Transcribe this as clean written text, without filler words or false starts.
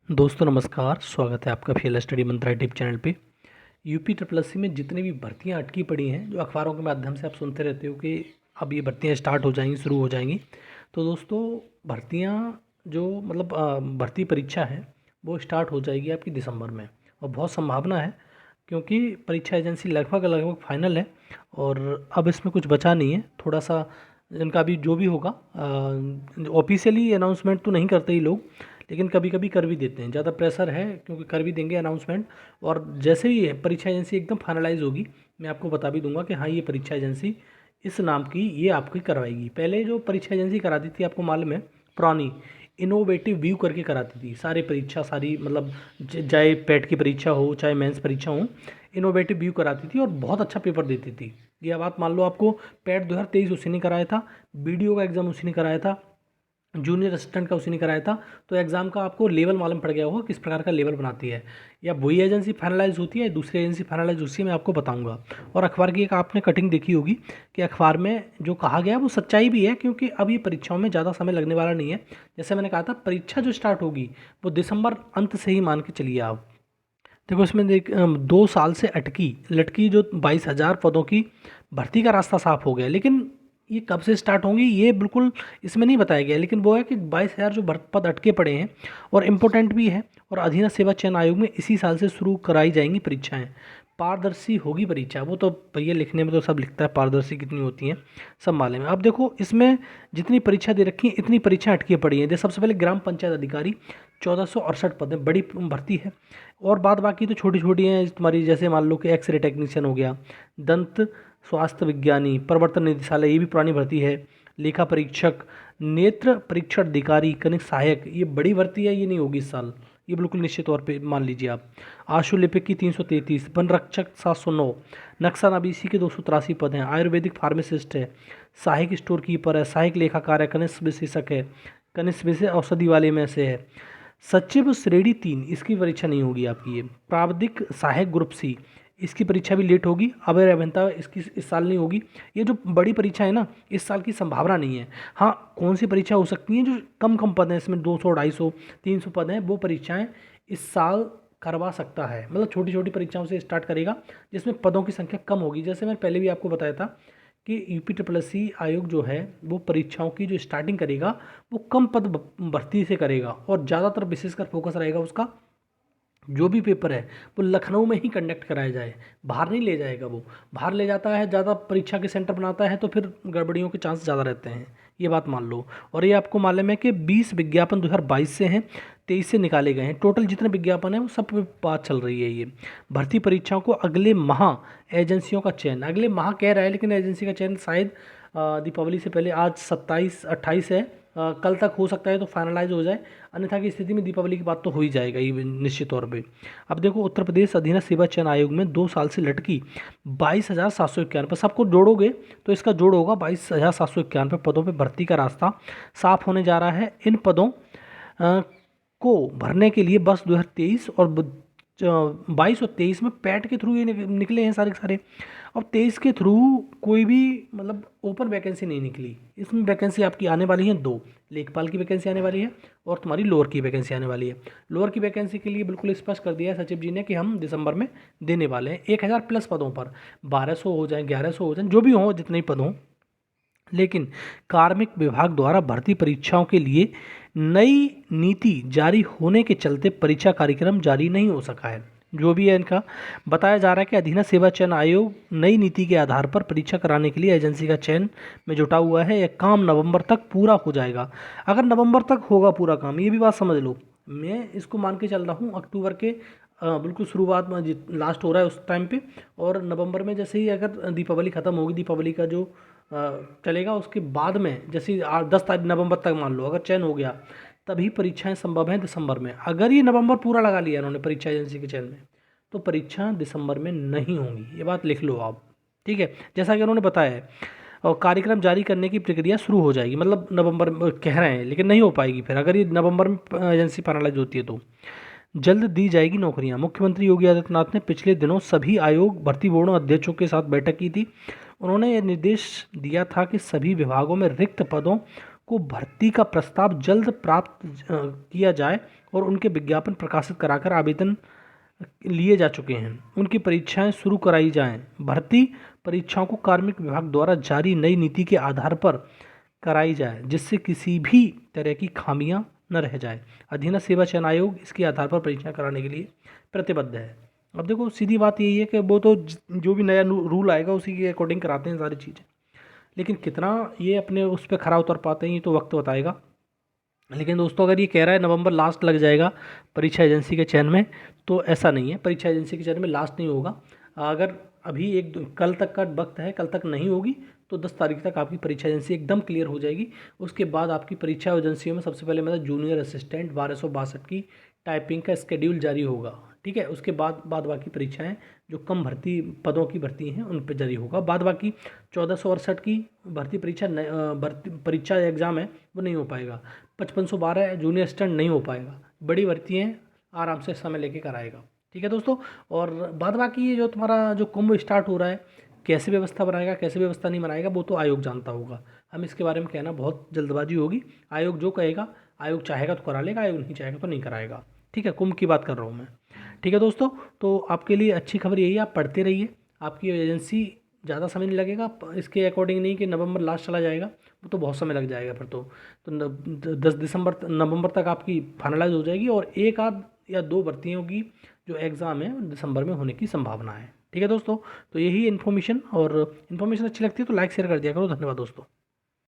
दोस्तों नमस्कार, स्वागत है आपका फीएल स्टडी मंत्रा यूट्यूब चैनल पे। यूपी ट्रिपल एससी में जितनी भी भर्तियां अटकी पड़ी हैं, जो अखबारों के माध्यम से आप सुनते रहते हो कि अब ये भर्तियां स्टार्ट हो जाएंगी, शुरू हो जाएंगी। तो दोस्तों भर्तियां जो भर्ती परीक्षा है वो स्टार्ट हो जाएगी आपकी दिसंबर में, और बहुत संभावना है क्योंकि परीक्षा एजेंसी लगभग लगभग फाइनल है और अब इसमें कुछ बचा नहीं है। थोड़ा सा इनका भी जो भी होगा, ऑफिशियली अनाउंसमेंट तो नहीं करते ही लोग, लेकिन कभी कभी कर भी देते हैं। ज़्यादा प्रेशर है क्योंकि कर भी देंगे अनाउंसमेंट। और जैसे ही परीक्षा एजेंसी एकदम फाइनलाइज होगी, मैं आपको बता भी दूंगा कि हाँ ये परीक्षा एजेंसी इस नाम की ये आपकी करवाएगी। पहले जो परीक्षा एजेंसी कराती थी आपको मालूम है, पुरानी इनोवेटिव व्यू करके कराती थी सारी परीक्षा, सारी मतलब चाहे पेट की परीक्षा हो चाहे मेंस परीक्षा हो, इनोवेटिव व्यू कराती थी और बहुत अच्छा पेपर देती थी। ये बात मान लो, आपको पेट 2023 उसी ने कराया था, बीडीओ का एग्ज़ाम उसी ने कराया था, जूनियर असिस्टेंट का उसी ने कराया था। तो एग्ज़ाम का आपको लेवल मालूम पड़ गया होगा किस प्रकार का लेवल बनाती है। या वही एजेंसी फाइनलाइज होती है, दूसरी एजेंसी फाइनलाइज होती है, मैं आपको बताऊंगा। और अखबार की एक आपने कटिंग देखी होगी कि अखबार में जो कहा गया वो सच्चाई भी है, क्योंकि अब ये परीक्षाओं में ज़्यादा समय लगने वाला नहीं है। जैसे मैंने कहा था, परीक्षा जो स्टार्ट होगी वो दिसंबर अंत से ही मान के चलिए आप। देखो इसमें 2 साल से अटकी लटकी जो 22,000 पदों की भर्ती का रास्ता साफ हो गया, लेकिन ये कब से स्टार्ट होंगी ये बिल्कुल इसमें नहीं बताया गया। लेकिन वो है कि 22,000 जो पद अटके पड़े हैं और इम्पोर्टेंट भी है, और अधीनस्थ सेवा चयन आयोग में इसी साल से शुरू कराई जाएंगी परीक्षाएं। पारदर्शी होगी परीक्षा, वो तो भैया लिखने में तो सब लिखता है, पारदर्शी कितनी होती हैं सब माले में। अब देखो इसमें जितनी परीक्षा दे रखी है इतनी परीक्षा अटकी पड़ी है। सबसे पहले ग्राम पंचायत अधिकारी 1468 पद है, बड़ी भर्ती है। और बाद बाकी तो छोटी छोटी हैं तुम्हारी, जैसे मान लो कि एक्सरे टेक्नीशियन हो गया, दंत स्वास्थ्य विज्ञानी, प्रवर्तन निदेशालय ये भी पुरानी भर्ती है, लेखा परीक्षक, नेत्र परीक्षण अधिकारी, कनिष्ठ सहायक, ये बड़ी भर्ती है, ये नहीं होगी इस साल, ये बिल्कुल निश्चित तौर पे मान लीजिए आप। आशु लिपिक की 333, वन रक्षक 709, नक्शा नबीसी के 283 पद हैं, आयुर्वेदिक फार्मासिस्ट है, सहायक स्टोर कीपर है, सहायक लेखाकार है, कनिष्ठ विशेषक है, कनिष्ठ विशेष औषधि वाले में से है, सचिव श्रेणी 3 इसकी परीक्षा नहीं होगी आपकी। ये प्रावधिक सहायक ग्रुप सी, इसकी परीक्षा भी लेट होगी। अभय अभियंता इसकी इस साल नहीं होगी। ये जो बड़ी परीक्षा है ना, इस साल की संभावना नहीं है। हाँ, कौन सी परीक्षा हो सकती है जो कम कम पद हैं, इसमें 200 250 300 पद हैं, वो परीक्षाएं इस साल करवा सकता है। मतलब छोटी छोटी परीक्षाओं से स्टार्ट करेगा जिसमें पदों की संख्या कम होगी। जैसे मैं पहले भी आपको बताया था कि यूपी ट्रिपल एससी आयोग जो है वो परीक्षाओं की जो स्टार्टिंग करेगा वो कम पद भर्ती से करेगा, और ज़्यादातर विशेषकर फोकस रहेगा उसका जो भी पेपर है वो लखनऊ में ही कंडक्ट कराया जाए, बाहर नहीं ले जाएगा। वो बाहर ले जाता है, ज़्यादा परीक्षा के सेंटर बनाता है, तो फिर गड़बड़ियों के चांस ज़्यादा रहते हैं, ये बात मान लो। और ये आपको मालूम है कि 20 विज्ञापन 2022 से हैं, 23 से निकाले गए हैं। टोटल जितने विज्ञापन हैं वो सब पे बात चल रही है। ये भर्ती परीक्षाओं को अगले माह एजेंसियों का चयन, अगले माह कह रहा है, लेकिन एजेंसी का चयन शायद दीपावली से पहले, आज 27 28 है, कल तक हो सकता है तो फाइनलाइज हो जाए। अन्यथा की स्थिति में दीपावली की बात तो हो ही जाएगा ये निश्चित तौर पे। अब देखो उत्तर प्रदेश अधीनस्थ सेवा चयन आयोग में 2 साल से लटकी 22,791 सबको जोड़ोगे तो इसका जोड़ होगा 22,791 पदों पे भर्ती का रास्ता साफ होने जा रहा है। इन पदों को भरने के लिए बस 2023 और 22 और 23 में पैट के थ्रू ये निकले हैं सारे के सारे। अब 23 के थ्रू कोई भी मतलब ओपन वैकेंसी नहीं निकली। इसमें वैकेंसी आपकी आने वाली है 2, लेखपाल की वैकेंसी आने वाली है और तुम्हारी लोअर की वैकेंसी आने वाली है। लोअर की वैकेंसी के लिए बिल्कुल स्पष्ट कर दिया है सचिव जी ने कि हम दिसंबर में देने वाले हैं 1000 प्लस पदों पर, 1200 हो जाए 1100 हो जाए, जो भी हो, जितने ही पद हों। लेकिन कार्मिक विभाग द्वारा भर्ती परीक्षाओं के लिए नई नीति जारी होने के चलते परीक्षा कार्यक्रम जारी नहीं हो सका है। जो भी है इनका बताया जा रहा है कि अधीनस्थ सेवा चयन आयोग नई नीति के आधार पर परीक्षा कराने के लिए एजेंसी का चयन में जुटा हुआ है। यह काम नवंबर तक पूरा हो जाएगा। अगर नवंबर तक होगा पूरा काम, ये भी बात समझ लो, मैं इसको मान के चल रहा हूँ अक्टूबर के बिल्कुल शुरुआत में लास्ट हो रहा है उस टाइम पे, और नवंबर में जैसे ही अगर दीपावली ख़त्म होगी, दीपावली का जो चलेगा उसके बाद में, जैसे 10 तारीख नवंबर तक मान लो अगर चयन हो गया, तभी परीक्षाएं संभव हैं दिसंबर में। अगर ये नवंबर पूरा लगा लिया इन्होंने परीक्षा एजेंसी के चयन में, तो परीक्षा दिसंबर में नहीं होंगी, ये बात लिख लो आप, ठीक है। जैसा कि उन्होंने बताया है, और कार्यक्रम जारी करने की प्रक्रिया शुरू हो जाएगी, मतलब नवंबर में कह रहे हैं, लेकिन नहीं हो पाएगी फिर अगर ये नवंबर में एजेंसी फाइनलाइज होती है तो। जल्द दी जाएगी नौकरियां। मुख्यमंत्री योगी आदित्यनाथ ने पिछले दिनों सभी आयोग भर्ती बोर्डों अध्यक्षों के साथ बैठक की थी। उन्होंने यह निर्देश दिया था कि सभी विभागों में रिक्त पदों को भर्ती का प्रस्ताव जल्द प्राप्त किया जाए और उनके विज्ञापन प्रकाशित कराकर आवेदन लिए जा चुके हैं उनकी परीक्षाएं शुरू कराई जाएं। भर्ती परीक्षाओं को कार्मिक विभाग द्वारा जारी नई नीति के आधार पर कराई जाए जिससे किसी भी तरह की खामियां न रह जाए। अधीनस्थ सेवा चयन आयोग इसके आधार पर परीक्षा कराने के लिए प्रतिबद्ध है। अब देखो सीधी बात यही है कि वो तो जो भी नया रूल आएगा उसी के अकॉर्डिंग कराते हैं सारी चीज़ें, लेकिन कितना ये अपने उस पर खरा उतर पाते हैं ये तो वक्त बताएगा। लेकिन दोस्तों अगर ये कह रहा है नवंबर लास्ट लग जाएगा परीक्षा एजेंसी के चयन में, तो ऐसा नहीं है। परीक्षा एजेंसी के चयन में लास्ट नहीं होगा। अगर अभी कल तक का वक्त है, कल तक नहीं होगी तो 10 तारीख तक आपकी परीक्षा एजेंसी एकदम क्लियर हो जाएगी। उसके बाद आपकी परीक्षा एजेंसियों में सबसे पहले मतलब जूनियर असिस्टेंट 1262 की टाइपिंग का स्केड्यूल जारी होगा, ठीक है। उसके बाद बाकी परीक्षाएं जो कम भर्ती पदों की भर्ती हैं उन पर जारी होगा। बाद बाकी 1468 की भर्ती परीक्षा एग्ज़ाम है वो नहीं हो पाएगा। 5512 जूनियर असिस्टेंट नहीं हो पाएगा। बड़ी भर्ती हैं आराम से समय लेके कराएगा, ठीक है दोस्तों। और बाद बाकी ये जो तुम्हारा जो कुंभ स्टार्ट हो रहा है, कैसे व्यवस्था बनाएगा कैसे व्यवस्था नहीं बनाएगा वो तो आयोग जानता होगा। हम इसके बारे में कहना बहुत जल्दबाजी होगी। आयोग जो कहेगा, आयोग चाहेगा तो करा लेगा, आयोग नहीं चाहेगा तो नहीं कराएगा, ठीक है। कुंभ की बात कर रहा हूँ मैं, ठीक है दोस्तों। तो आपके लिए अच्छी खबर यही है, आप पढ़ते रहिए। आपकी एजेंसी ज़्यादा समय नहीं लगेगा, इसके अकॉर्डिंग नहीं कि नवंबर लास्ट चला जाएगा, वो तो बहुत समय लग जाएगा फिर तो 10 नवंबर तक आपकी फाइनलाइज हो जाएगी और एक आध या दो भर्तियों की जो एग्ज़ाम है दिसंबर में होने की संभावना है, ठीक है दोस्तों। तो यही इन्फॉर्मेशन, और इन्फॉर्मेशन अच्छी लगती है तो लाइक शेयर कर दिया करो। धन्यवाद दोस्तों।